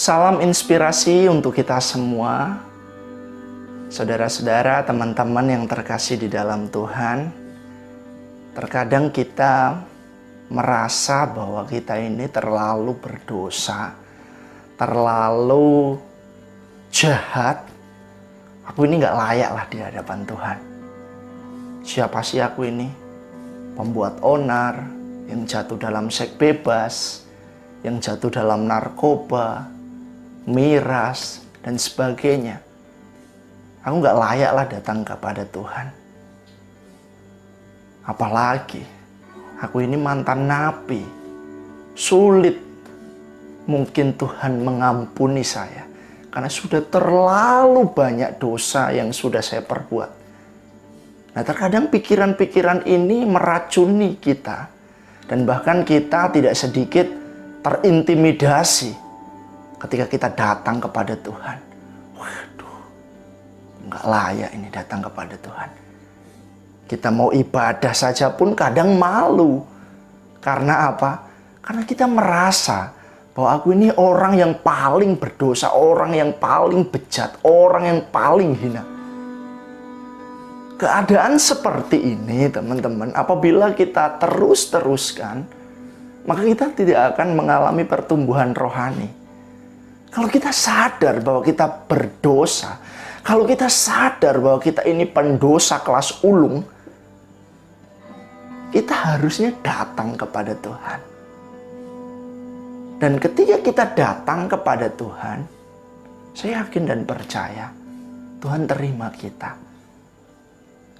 Salam inspirasi untuk kita semua, saudara-saudara, teman-teman yang terkasih di dalam Tuhan. Terkadang kita merasa bahwa kita ini terlalu berdosa, terlalu jahat. Aku ini gak layak lah di hadapan Tuhan. Siapa sih aku ini? Pembuat onar, yang jatuh dalam seks bebas, yang jatuh dalam narkoba, miras, dan sebagainya. Aku gak layak lah datang kepada Tuhan. Apalagi aku ini mantan nabi. Sulit mungkin Tuhan mengampuni saya, karena sudah terlalu banyak dosa yang sudah saya perbuat. Nah, terkadang pikiran-pikiran ini meracuni kita, dan bahkan kita tidak sedikit terintimidasi ketika kita datang kepada Tuhan. Waduh, nggak layak ini datang kepada Tuhan. Kita mau ibadah saja pun kadang malu. Karena apa? Karena kita merasa bahwa aku ini orang yang paling berdosa, orang yang paling bejat, orang yang paling hina. Keadaan seperti ini, teman-teman, apabila kita terus-teruskan, maka kita tidak akan mengalami pertumbuhan rohani. Kalau kita sadar bahwa kita berdosa, kalau kita sadar bahwa kita ini pendosa kelas ulung, kita harusnya datang kepada Tuhan. Dan ketika kita datang kepada Tuhan, saya yakin dan percaya Tuhan terima kita.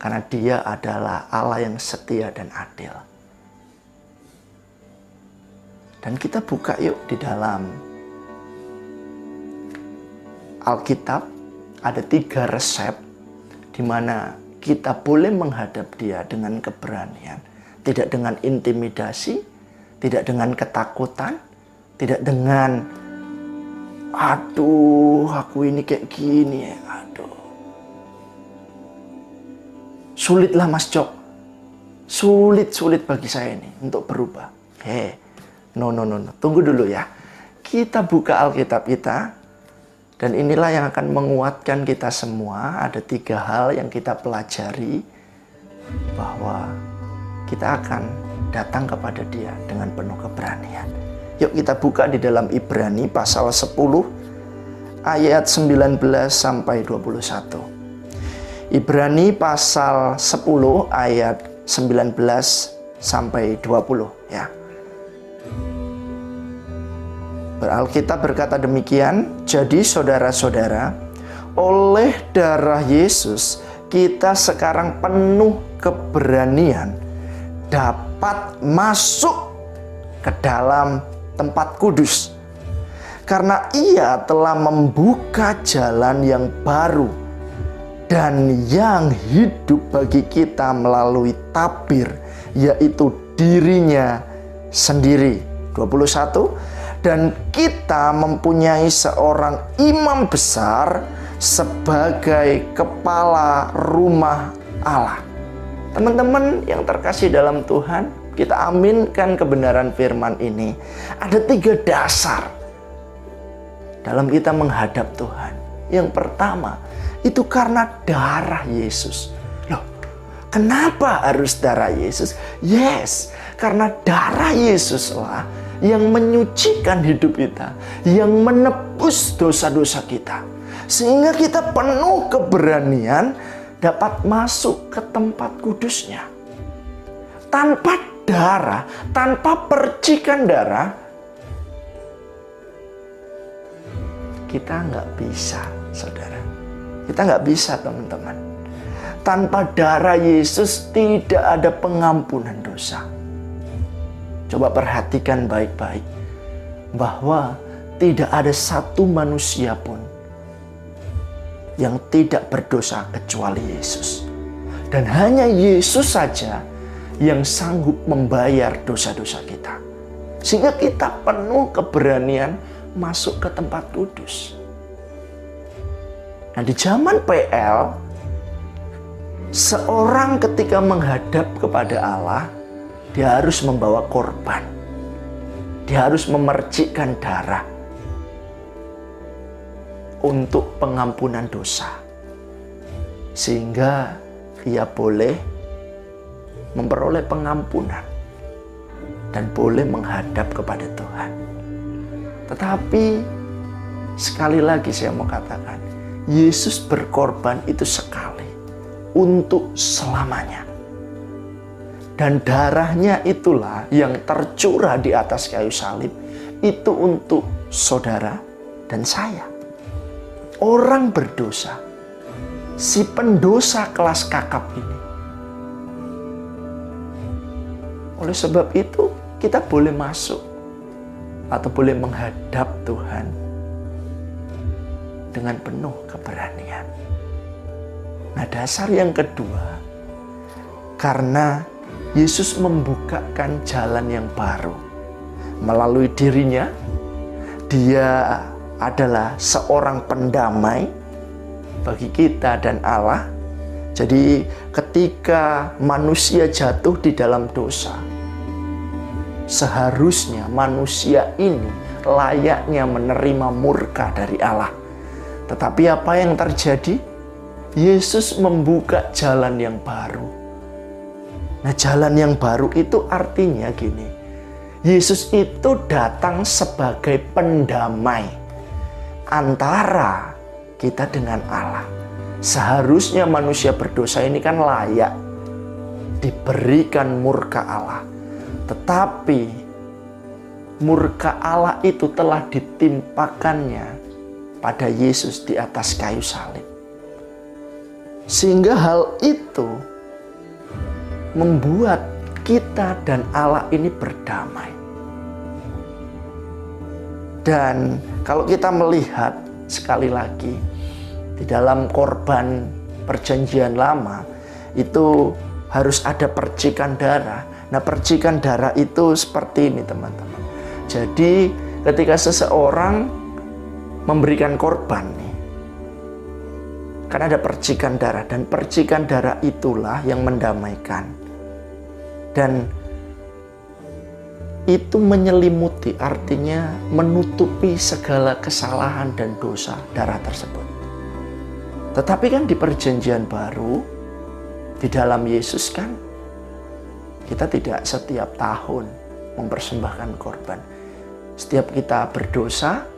Karena Dia adalah Allah yang setia dan adil. Dan kita buka yuk di dalam Alkitab, ada 3 resep di mana kita boleh menghadap Dia dengan keberanian, tidak dengan intimidasi, tidak dengan ketakutan, tidak dengan aduh aku ini kayak gini ya, aduh. Sulitlah Mas Jok. Sulit bagi saya ini untuk berubah. No. Tunggu dulu ya. Kita buka Alkitab kita. Dan inilah yang akan menguatkan kita semua. Ada 3 hal yang kita pelajari, bahwa kita akan datang kepada Dia dengan penuh keberanian. Yuk kita buka di dalam Ibrani pasal 10 ayat 19 sampai 21. Ibrani pasal 10 ayat 19 sampai 20 ya. Alkitab berkata demikian, jadi saudara-saudara, oleh darah Yesus kita sekarang penuh keberanian dapat masuk ke dalam tempat kudus. Karena Ia telah membuka jalan yang baru dan yang hidup bagi kita melalui tabir, yaitu dirinya sendiri. 21. Dan kita mempunyai seorang imam besar sebagai kepala rumah Allah. Teman-teman yang terkasih dalam Tuhan, kita aminkan kebenaran firman ini. Ada 3 dasar dalam kita menghadap Tuhan. Yang pertama, itu karena darah Yesus. Loh, kenapa harus darah Yesus? Yes, karena darah Yesuslah yang menyucikan hidup kita, yang menebus dosa-dosa kita, sehingga kita penuh keberanian dapat masuk ke tempat kudusnya. Tanpa darah, tanpa percikan darah, kita nggak bisa, saudara. Kita nggak bisa, teman-teman. Tanpa darah Yesus tidak ada pengampunan dosa. Coba perhatikan baik-baik bahwa tidak ada satu manusia pun yang tidak berdosa kecuali Yesus. Dan hanya Yesus saja yang sanggup membayar dosa-dosa kita. Sehingga kita penuh keberanian masuk ke tempat kudus. Nah, di zaman PL, seorang ketika menghadap kepada Allah, dia harus membawa korban. Dia harus memercikkan darah. untuk pengampunan dosa. Sehingga ia boleh memperoleh pengampunan dan boleh menghadap kepada Tuhan. Tetapi sekali lagi saya mau katakan, Yesus berkorban itu sekali untuk selamanya. Dan darahnya itulah yang tercurah di atas kayu salib itu untuk saudara dan saya. Orang berdosa, si pendosa kelas kakap ini. Oleh sebab itu kita boleh masuk atau boleh menghadap Tuhan dengan penuh keberanian. Nah, dasar yang kedua, karena Yesus membukakan jalan yang baru. Melalui dirinya, dia adalah seorang pendamai bagi kita dan Allah. Jadi ketika manusia jatuh di dalam dosa, seharusnya manusia ini layaknya menerima murka dari Allah. Tetapi apa yang terjadi? Yesus membuka jalan yang baru. Nah, jalan yang baru itu artinya gini. Yesus itu datang sebagai pendamai antara kita dengan Allah. Seharusnya manusia berdosa ini kan layak diberikan murka Allah. Tetapi murka Allah itu telah ditimpakannya pada Yesus di atas kayu salib. Sehingga hal itu membuat kita dan Allah ini berdamai. Dan kalau kita melihat sekali lagi di dalam korban perjanjian lama itu harus ada percikan darah. Nah, percikan darah itu seperti ini, teman-teman. Jadi ketika seseorang memberikan korban nih, kan ada percikan darah, dan percikan darah itulah yang mendamaikan. Dan itu menyelimuti, artinya menutupi segala kesalahan dan dosa darah tersebut. Tetapi kan di perjanjian baru, di dalam Yesus kan, kita tidak setiap tahun mempersembahkan korban. Setiap kita berdosa,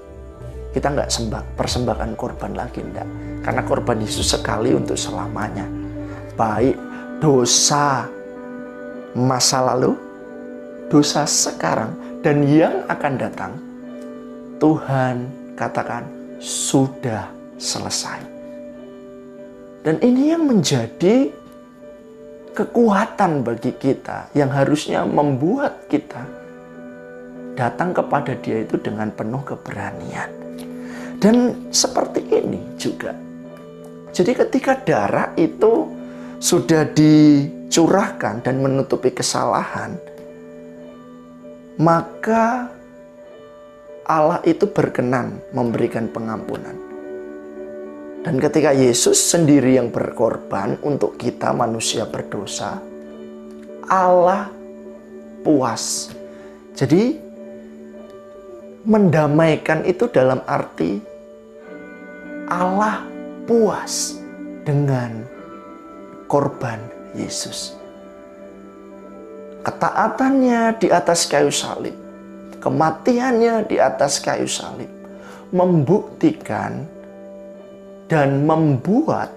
kita nggak persembahkan korban lagi, enggak. Karena korban Yesus sekali untuk selamanya. Baik dosa masa lalu, dosa sekarang, dan yang akan datang, Tuhan katakan sudah selesai. Dan ini yang menjadi kekuatan bagi kita, yang harusnya membuat kita datang kepada Dia itu dengan penuh keberanian. Dan seperti ini juga. Jadi ketika darah itu sudah dicurahkan dan menutupi kesalahan, maka Allah itu berkenan memberikan pengampunan. Dan ketika Yesus sendiri yang berkorban untuk kita manusia berdosa, Allah puas. Jadi mendamaikan itu dalam arti Allah puas dengan korban Yesus. Ketaatannya di atas kayu salib, kematiannya di atas kayu salib, membuktikan dan membuat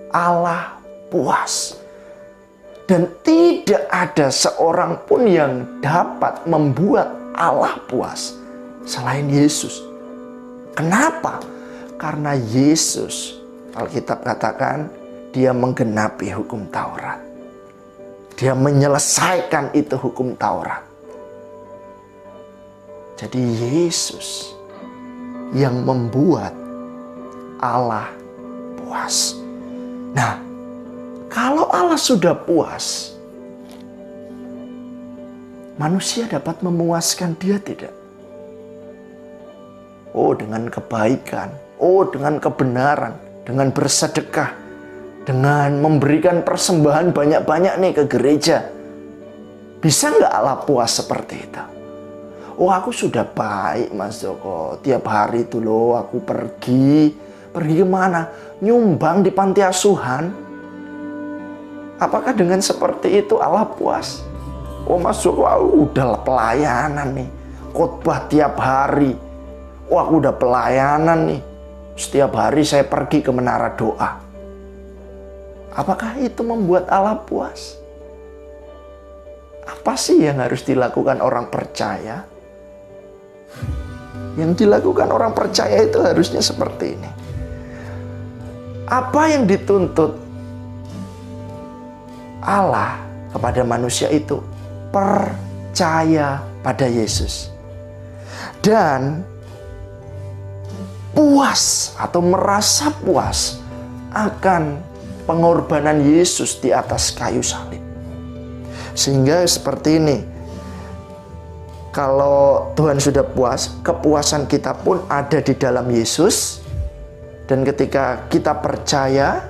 Allah puas. Dan tidak ada seorang pun yang dapat membuat Allah puas selain Yesus. Kenapa? Karena Yesus, Alkitab katakan, Dia menggenapi hukum Taurat. Dia menyelesaikan itu hukum Taurat. Jadi Yesus yang membuat Allah puas. Nah, kalau Allah sudah puas, manusia dapat memuaskan Dia tidak? Oh, dengan kebaikan. Oh, dengan kebenaran. Dengan bersedekah. Dengan memberikan persembahan banyak-banyak nih ke gereja. Bisa nggak Allah puas seperti itu? Oh, aku sudah baik, Mas Joko. Tiap hari itu loh aku pergi Pergi kemana? Nyumbang di panti asuhan. Apakah dengan seperti itu Allah puas? Oh masuk, wah udah pelayanan nih. Khotbah tiap hari. Wah aku udah pelayanan nih. Setiap hari saya pergi ke menara doa. Apakah itu membuat Allah puas? Apa sih yang harus dilakukan orang percaya? Yang dilakukan orang percaya itu harusnya seperti ini. Apa yang dituntut Allah kepada manusia itu? Percaya pada Yesus. Dan puas atau merasa puas akan pengorbanan Yesus di atas kayu salib. Sehingga seperti ini. Kalau Tuhan sudah puas, kepuasan kita pun ada di dalam Yesus. Dan ketika kita percaya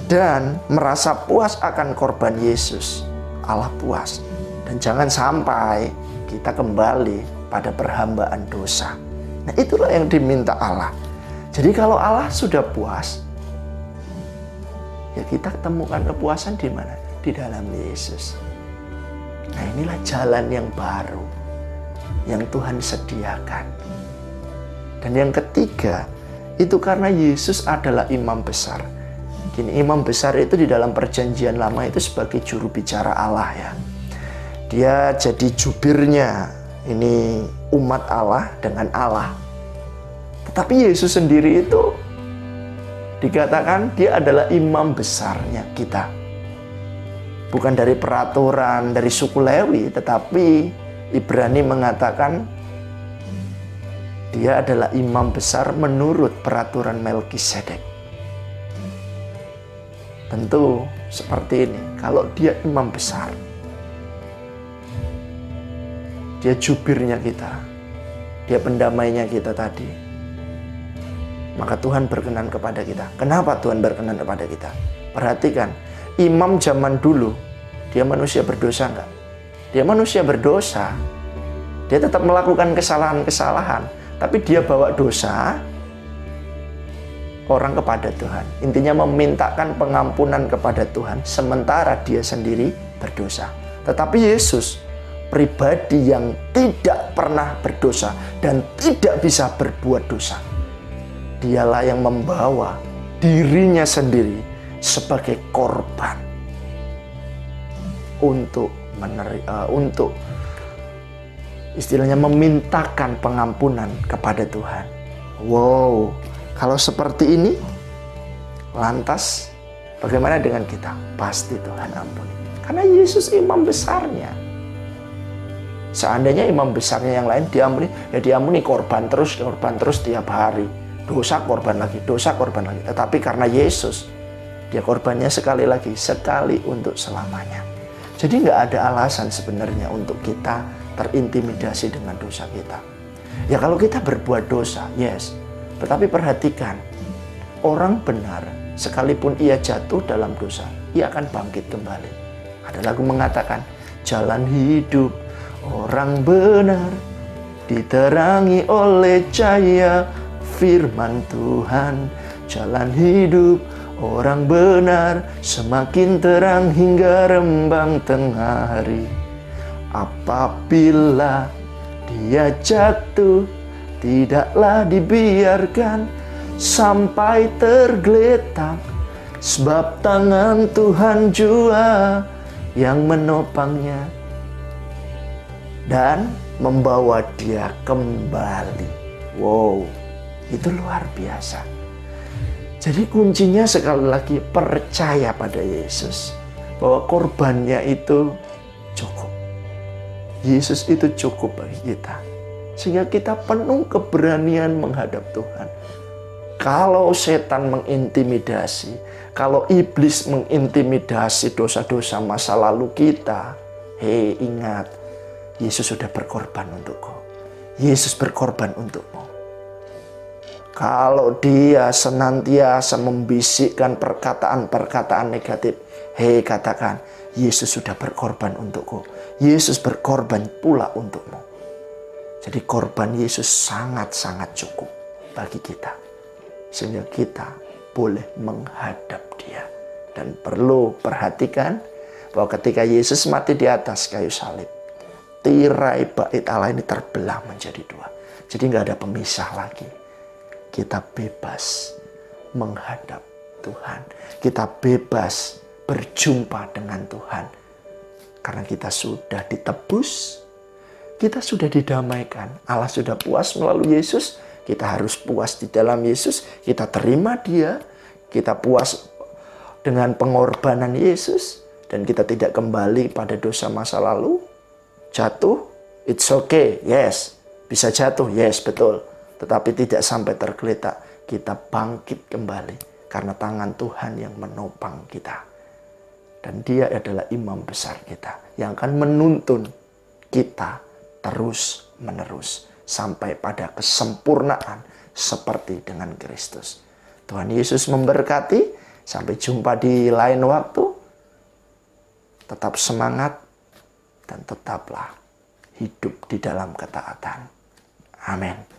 dan merasa puas akan korban Yesus, Allah puas. Dan jangan sampai kita kembali pada perhambaan dosa. Nah itulah yang diminta Allah. Jadi kalau Allah sudah puas, ya kita temukan kepuasan di mana? Di dalam Yesus. Nah inilah jalan yang baru yang Tuhan sediakan. Dan yang ketiga, itu karena Yesus adalah imam besar. Gini, imam besar itu di dalam perjanjian lama itu sebagai juru bicara Allah ya. Dia jadi jubirnya ini umat Allah dengan Allah. Tetapi Yesus sendiri itu dikatakan dia adalah imam besarnya kita. Bukan dari peraturan dari suku Lewi, tetapi Ibrani mengatakan dia adalah imam besar menurut peraturan Melkisedek. Tentu seperti ini, kalau dia imam besar, dia jubirnya kita, dia pendamainya kita tadi, maka Tuhan berkenan kepada kita. Kenapa Tuhan berkenan kepada kita? Perhatikan, imam zaman dulu, dia manusia berdosa enggak? Dia manusia berdosa. Dia tetap melakukan kesalahan-kesalahan. Tapi dia bawa dosa orang kepada Tuhan. Intinya memintakan pengampunan kepada Tuhan. Sementara dia sendiri berdosa. Tetapi Yesus, pribadi yang tidak pernah berdosa dan tidak bisa berbuat dosa, dialah yang membawa dirinya sendiri sebagai korban untuk istilahnya memintakan pengampunan kepada Tuhan. Wow, kalau seperti ini, lantas bagaimana dengan kita? Pasti Tuhan ampuni. Karena Yesus imam besarnya. Seandainya imam besarnya yang lain diampuni, ya diampuni korban terus tiap hari. Dosa korban lagi, dosa korban lagi. Tetapi karena Yesus, dia korbannya sekali lagi, sekali untuk selamanya. Jadi nggak ada alasan sebenarnya untuk kita terintimidasi dengan dosa kita. Ya kalau kita berbuat dosa, yes. Tetapi perhatikan, orang benar sekalipun ia jatuh dalam dosa, ia akan bangkit kembali. Ada lagu mengatakan, jalan hidup orang benar diterangi oleh cahaya firman Tuhan. Jalan hidup orang benar semakin terang hingga rembang tengah hari. Apabila dia jatuh, tidaklah dibiarkan sampai tergeletak, sebab tangan Tuhan jua yang menopangnya dan membawa dia kembali. Wow, itu luar biasa. Jadi kuncinya sekali lagi percaya pada Yesus. Bahwa korbannya itu cukup. Yesus itu cukup bagi kita. Sehingga kita penuh keberanian menghadap Tuhan. Kalau setan mengintimidasi, kalau iblis mengintimidasi dosa-dosa masa lalu kita, hei ingat, Yesus sudah berkorban untukku. Yesus berkorban untukmu. Kalau dia senantiasa membisikkan perkataan-perkataan negatif, hei katakan, Yesus sudah berkorban untukku. Yesus berkorban pula untukmu. Jadi korban Yesus sangat-sangat cukup bagi kita. sehingga kita boleh menghadap Dia. Dan perlu perhatikan bahwa ketika Yesus mati di atas kayu salib, tirai bait Allah ini terbelah menjadi dua. Jadi nggak ada pemisah lagi. Kita bebas menghadap Tuhan. Kita bebas berjumpa dengan Tuhan. Karena kita sudah ditebus, kita sudah didamaikan. Allah sudah puas melalui Yesus. Kita harus puas di dalam Yesus. Kita terima Dia. Kita puas dengan pengorbanan Yesus. Dan kita tidak kembali pada dosa masa lalu. Jatuh, it's okay, yes. Bisa jatuh, yes, betul. Tetapi tidak sampai tergeletak. Kita bangkit kembali. Karena tangan Tuhan yang menopang kita. Dan Dia adalah imam besar kita. Yang akan menuntun kita terus menerus. Sampai pada kesempurnaan seperti dengan Kristus. Tuhan Yesus memberkati. Sampai jumpa di lain waktu. Tetap semangat dan tetaplah hidup di dalam ketaatan. Amin.